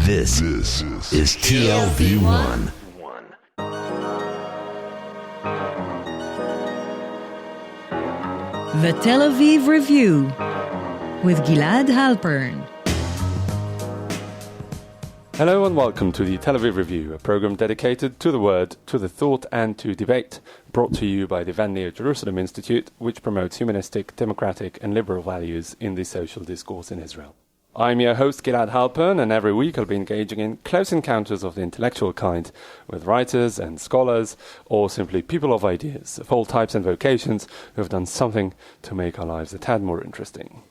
This is TLV1. The Tel Aviv Review with Gilad Halpern. Hello and welcome to the Tel Aviv Review, a program dedicated to the word, to the thought and to debate, brought to you by the Van Leer Jerusalem Institute, which promotes humanistic, democratic and liberal values in the social discourse in Israel. I'm your host Gilad Halpern, and every week I'll be engaging in close encounters of the intellectual kind with writers and scholars, or simply people of ideas, of all types and vocations, who have done something to make our lives a tad more interesting.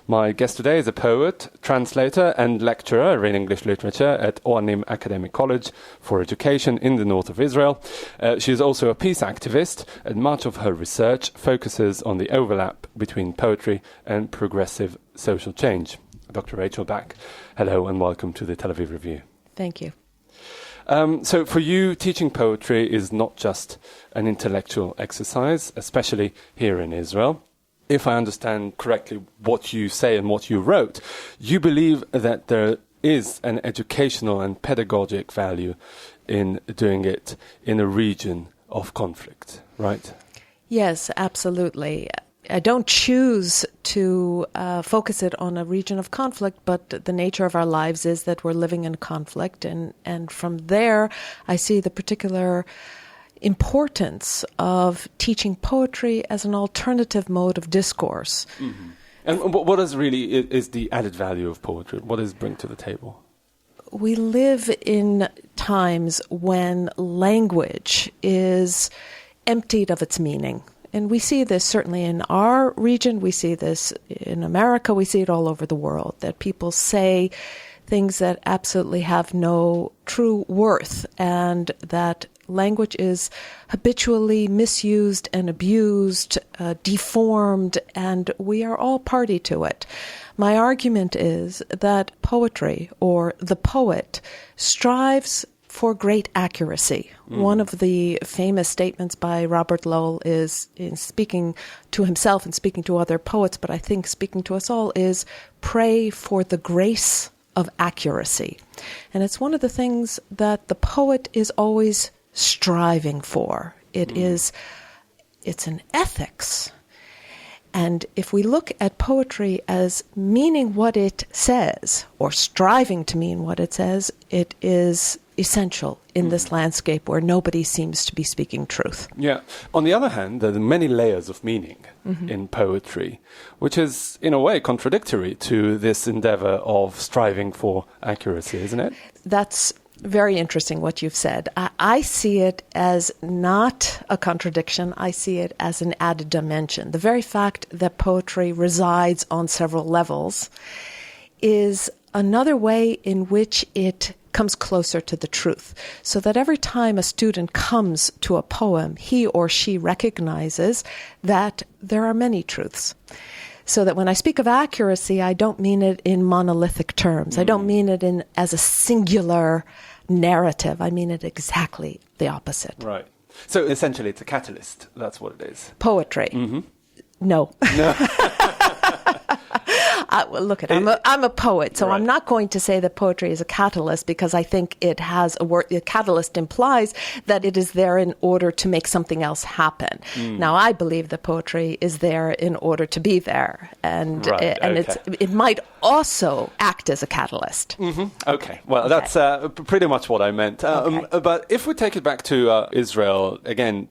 My guest today is a poet, translator and lecturer in English literature at Oranim Academic College for Education in the north of Israel. She is also a peace activist, and much of her research focuses on the overlap between poetry and progressive social change. Dr. Rachel Back, hello and welcome to the Tel Aviv Review. Thank you. So for you, teaching poetry is not just an intellectual exercise, especially here in Israel. If I understand correctly what you say and what you wrote, you believe that there is an educational and pedagogic value in doing it in a region of conflict, right? Yes, absolutely. I don't choose to focus it on a region of conflict, but the nature of our lives is that we're living in conflict. And from there, I see the particular importance of teaching poetry as an alternative mode of discourse. Mm-hmm. And what is the added value of poetry? What does it bring to the table? We live in times when language is emptied of its meaning. And we see this certainly in our region, we see this in America, we see it all over the world, that people say things that absolutely have no true worth, and that language is habitually misused and abused, deformed, and we are all party to it. My argument is that poetry, or the poet, strives for great accuracy. One of the famous statements by Robert Lowell is, in speaking to himself and speaking to other poets, but I think speaking to us all, is pray for the grace of accuracy. And it's one of the things that the poet is always striving for. It's an ethics. And if we look at poetry as meaning what it says, or striving to mean what it says, it is essential in this landscape where nobody seems to be speaking truth. Yeah. On the other hand, there are many layers of meaning in poetry, which is, in a way, contradictory to this endeavor of striving for accuracy, isn't it? That's very interesting what you've said. I see it as not a contradiction. I see it as an added dimension. The very fact that poetry resides on several levels is another way in which it comes closer to the truth, so that every time a student comes to a poem, he or she recognizes that there are many truths. So that when I speak of accuracy, I don't mean it in monolithic terms. I don't mean it as a singular narrative. I mean it exactly the opposite. Right. So essentially it's a catalyst. That's what it is. Poetry. Mm-hmm. No. Well, look, I'm a poet, so right. I'm not going to say that poetry is a catalyst, because I think it has a word. A catalyst implies that it is there in order to make something else happen. Now, I believe that poetry is there in order to be there, and it might also act as a catalyst. Mm-hmm. Okay, well, that's pretty much what I meant. But if we take it back to Israel again,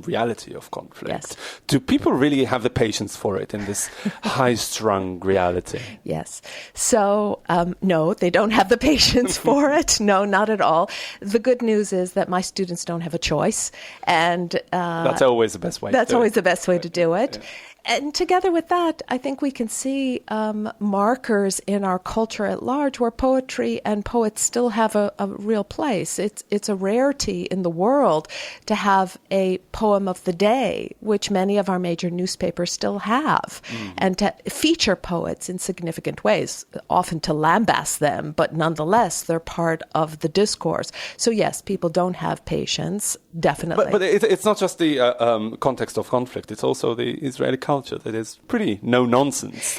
reality of conflict. Yes. Do people really have the patience for it in this high-strung reality? Yes. So, no, they don't have the patience for it. No, not at all. The good news is that my students don't have a choice. And that's always the best way to do it. That's always the best way to do it. Yeah. And together with that, I think we can see markers in our culture at large where poetry and poets still have a real place. It's a rarity in the world to have a poem of the day, which many of our major newspapers still have, and to feature poets in significant ways, often to lambast them, but nonetheless, they're part of the discourse. So yes, people don't have patience, definitely. But it's not just the context of conflict, it's also the Israeli culture. culture that is pretty no-nonsense.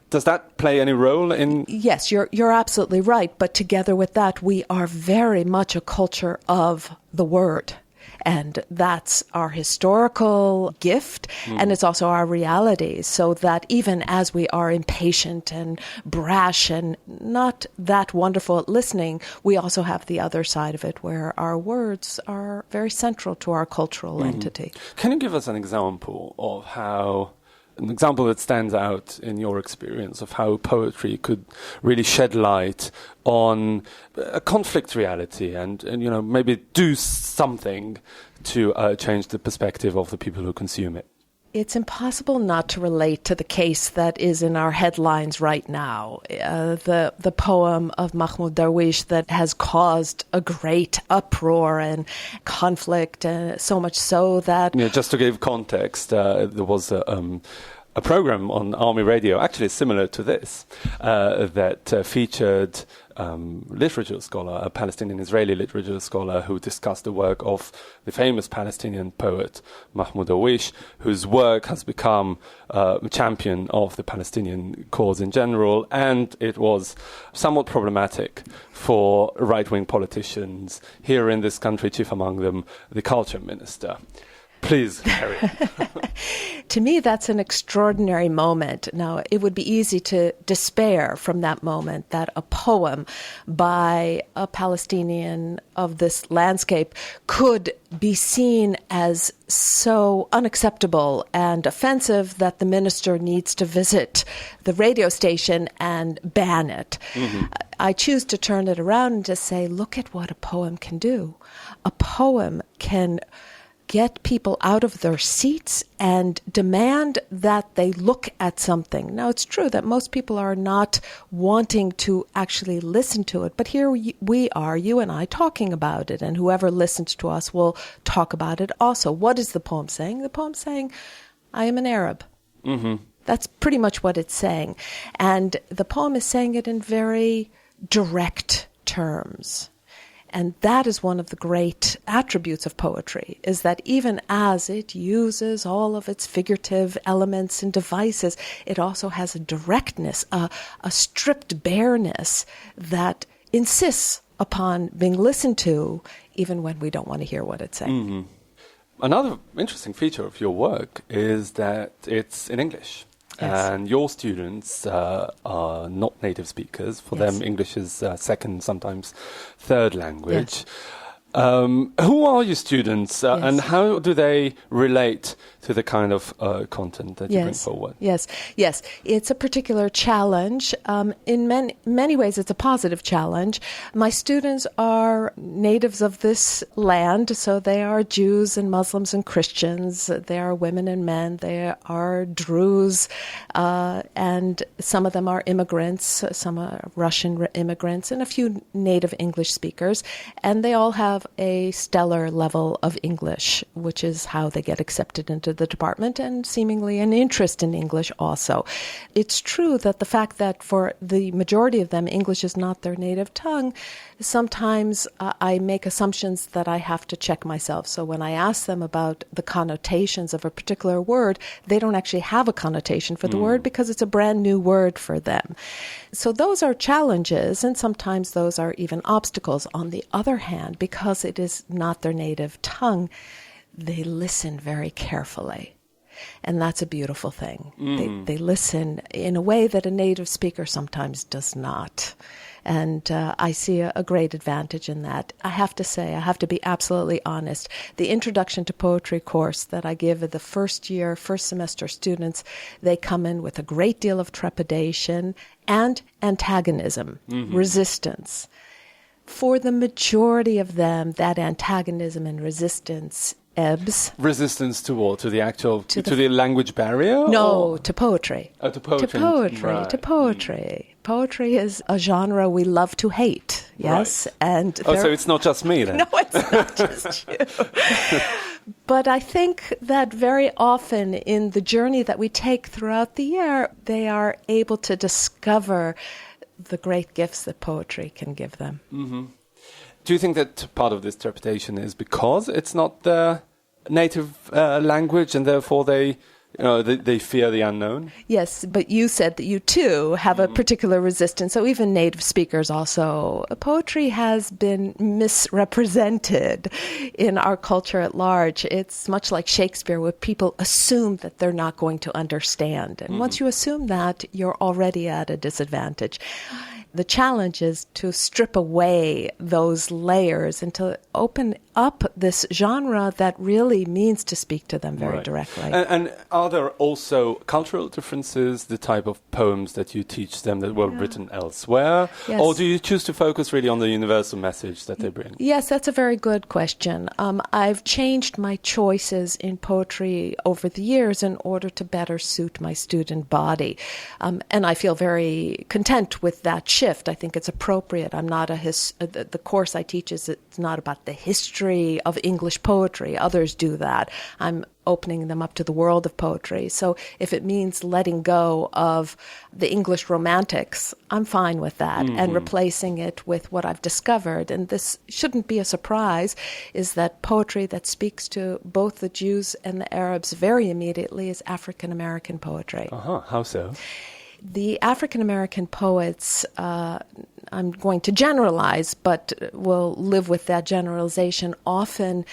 Does that play any role in... Yes, you're absolutely right. But together with that, we are very much a culture of the word. And that's our historical gift, and it's also our reality, so that even as we are impatient and brash and not that wonderful at listening, we also have the other side of it, where our words are very central to our cultural entity. Can you give us an example that stands out in your experience of how poetry could really shed light on a conflict reality and maybe do something to change the perspective of the people who consume it? It's impossible not to relate to the case that is in our headlines right now, the poem of Mahmoud Darwish that has caused a great uproar and conflict, so much so that... Just to give context, there was a program on Army Radio, actually similar to this, that featured literature scholar, a Palestinian-Israeli literature scholar, who discussed the work of the famous Palestinian poet Mahmoud Darwish, whose work has become a champion of the Palestinian cause in general, and it was somewhat problematic for right-wing politicians here in this country, chief among them the culture minister. Please, carry on. To me, that's an extraordinary moment. Now, it would be easy to despair from that moment that a poem by a Palestinian of this landscape could be seen as so unacceptable and offensive that the minister needs to visit the radio station and ban it. I choose to turn it around and just say, look at what a poem can do. A poem can get people out of their seats and demand that they look at something. Now, it's true that most people are not wanting to actually listen to it, but here we are, you and I, talking about it, and whoever listens to us will talk about it also. What is the poem saying? The poem's saying, I am an Arab. That's pretty much what it's saying. And the poem is saying it in very direct terms. And that is one of the great attributes of poetry, is that even as it uses all of its figurative elements and devices, it also has a directness, a stripped bareness that insists upon being listened to, even when we don't want to hear what it's saying. Another interesting feature of your work is that it's in English. Yes. And your students are not native speakers. For them, English is second, sometimes third language. Who are your students and how do they relate to the kind of content that you bring forward? Yes. It's a particular challenge. In many ways, it's a positive challenge. My students are natives of this land, so they are Jews and Muslims and Christians. They are women and men. They are Druze, and some of them are immigrants. Some are Russian immigrants, and a few native English speakers. And they all have a stellar level of English, which is how they get accepted into the department, and seemingly an interest in English also. It's true that the fact that for the majority of them, English is not their native tongue, sometimes I make assumptions that I have to check myself. So when I ask them about the connotations of a particular word, they don't actually have a connotation for the word because it's a brand new word for them. So those are challenges, and sometimes those are even obstacles. On the other hand, because it is not their native tongue, they listen very carefully. And that's a beautiful thing. They listen in a way that a native speaker sometimes does not. And I see a great advantage in that. I have to say, I have to be absolutely honest. The Introduction to Poetry course that I give the first semester students, they come in with a great deal of trepidation and antagonism, resistance. For the majority of them, that antagonism and resistance ebbs. Resistance to what? To the actual, to the language barrier? No, to poetry. Oh, to poetry. To poetry. Poetry is a genre we love to hate, yes? Right. And so it's not just me then? No, it's not just you. But I think that very often in the journey that we take throughout the year, they are able to discover the great gifts that poetry can give them. Do you think that part of this interpretation is because it's not their native language and therefore they They fear the unknown. Yes, but you said that you too have a particular resistance. So even native speakers also. Poetry has been misrepresented in our culture at large. It's much like Shakespeare, where people assume that they're not going to understand. And once you assume that, you're already at a disadvantage. The challenge is to strip away those layers and to open up this genre that really means to speak to them very directly. And are there also cultural differences, the type of poems that you teach them that were written elsewhere? Yes. Or do you choose to focus really on the universal message that they bring? Yes, that's a very good question. I've changed my choices in poetry over the years in order to better suit my student body. And I feel very content with that shift. I think it's appropriate. I'm not the course I teach it's not about the history of English poetry. Others do that. I'm opening them up to the world of poetry. So if it means letting go of the English romantics, I'm fine with that, and replacing it with what I've discovered. And this shouldn't be a surprise, is that poetry that speaks to both the Jews and the Arabs very immediately is African American poetry. How so? The African American poets, I'm going to generalize, but will live with that generalization, often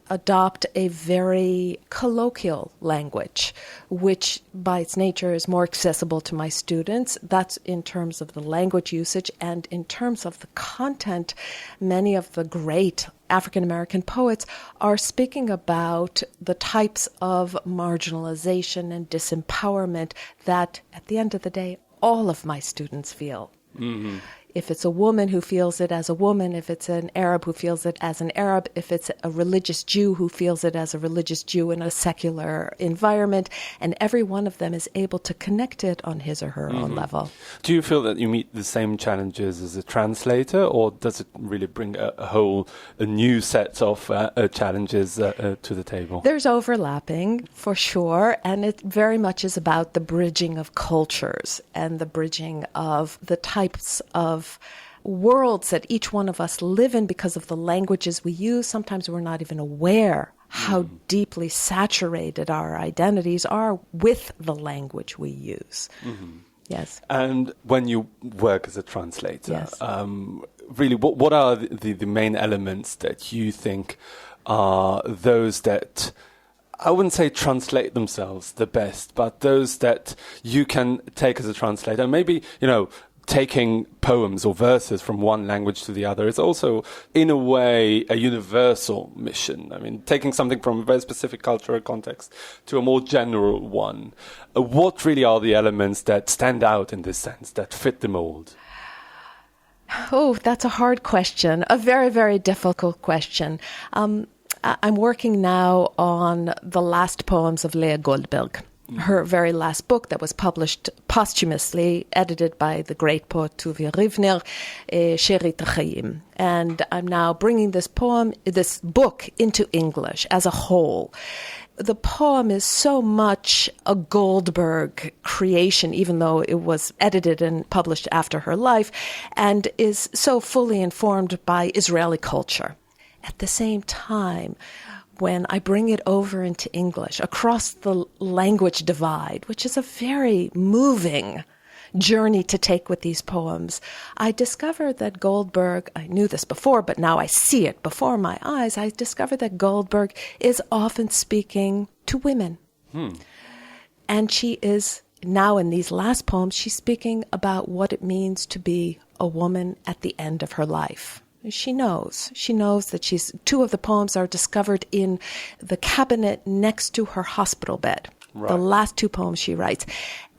adopt a very colloquial language, which by its nature is more accessible to my students. That's in terms of the language usage, and in terms of the content. Many of the great African American poets are speaking about the types of marginalization and disempowerment that, at the end of the day, all of my students feel. If it's a woman who feels it as a woman, if it's an Arab who feels it as an Arab, if it's a religious Jew who feels it as a religious Jew in a secular environment, and every one of them is able to connect it on his or her own level. Do you feel that you meet the same challenges as a translator, or does it really bring a new set of challenges to the table? There's overlapping, for sure, and it very much is about the bridging of cultures and the bridging of the types of worlds that each one of us live in because of the languages we use. Sometimes we're not even aware how deeply saturated our identities are with the language we use. Yes. And when you work as a translator, Yes. Really, what are the main elements that you think are those that, I wouldn't say translate themselves the best, but those that you can take as a translator? Maybe, taking poems or verses from one language to the other is also, in a way, a universal mission. I mean, taking something from a very specific cultural context to a more general one. What really are the elements that stand out in this sense, that fit the mold? Oh, that's a hard question, a very, very difficult question. I'm working now on the last poems of Leah Goldberg. Her very last book that was published posthumously, edited by the great poet Tuvia Rivner, Sherit HaChaim. And I'm now bringing this book into English as a whole. The poem is so much a Goldberg creation, even though it was edited and published after her life, and is so fully informed by Israeli culture. At the same time, when I bring it over into English, across the language divide, which is a very moving journey to take with these poems, I discovered that Goldberg, I knew this before, but now I see it before my eyes, I discovered that Goldberg is often speaking to women. And she is, now in these last poems, she's speaking about what it means to be a woman at the end of her life. She knows that two of the poems are discovered in the cabinet next to her hospital bed. Right. The last two poems she writes.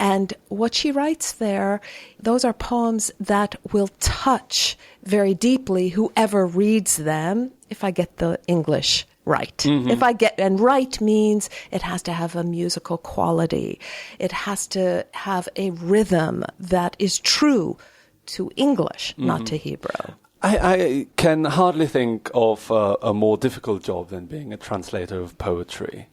And what she writes there, those are poems that will touch very deeply whoever reads them, if I get the English right. And right means it has to have a musical quality. It has to have a rhythm that is true to English, not to Hebrew. I can hardly think of a more difficult job than being a translator of poetry,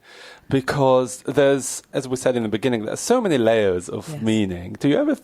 because there's, as we said in the beginning, there's so many layers of meaning. Do you ever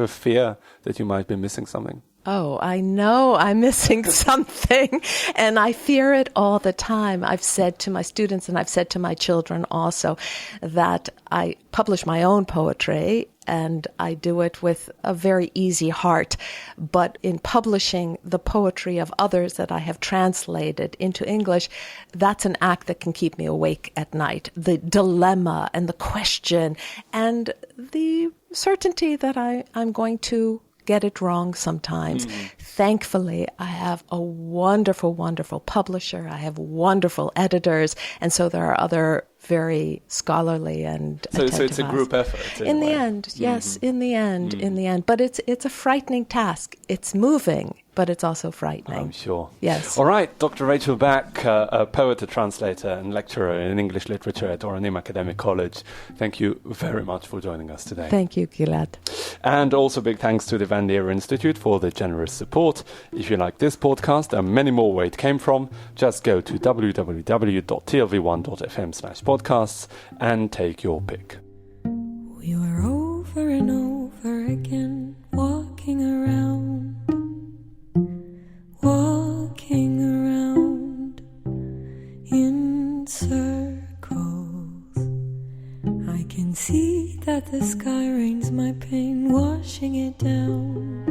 fear that you might be missing something? Oh, I know I'm missing something, and I fear it all the time. I've said to my students, and I've said to my children also, that I publish my own poetry, and I do it with a very easy heart. But in publishing the poetry of others that I have translated into English, that's an act that can keep me awake at night. The dilemma and the question and the certainty that I'm going to get it wrong sometimes. Thankfully, I have a wonderful, wonderful publisher. I have wonderful editors. And so there are other very scholarly and So it's a group effort. In the end, yes, in the end. But it's a frightening task. It's moving, but it's also frightening. I'm sure. Yes. All right, Dr. Rachel Back, a poet, a translator, and lecturer in English literature at Oranim Academic College. Thank you very much for joining us today. Thank you, Gilad. And also big thanks to the Van Leer Institute for the generous support. If you like this podcast and many more where it came from, just go to www.tlv1.fm/podcasts and take your pick. We were over and over again, walking around in circles. I can see that the sky rains my pain, washing it down.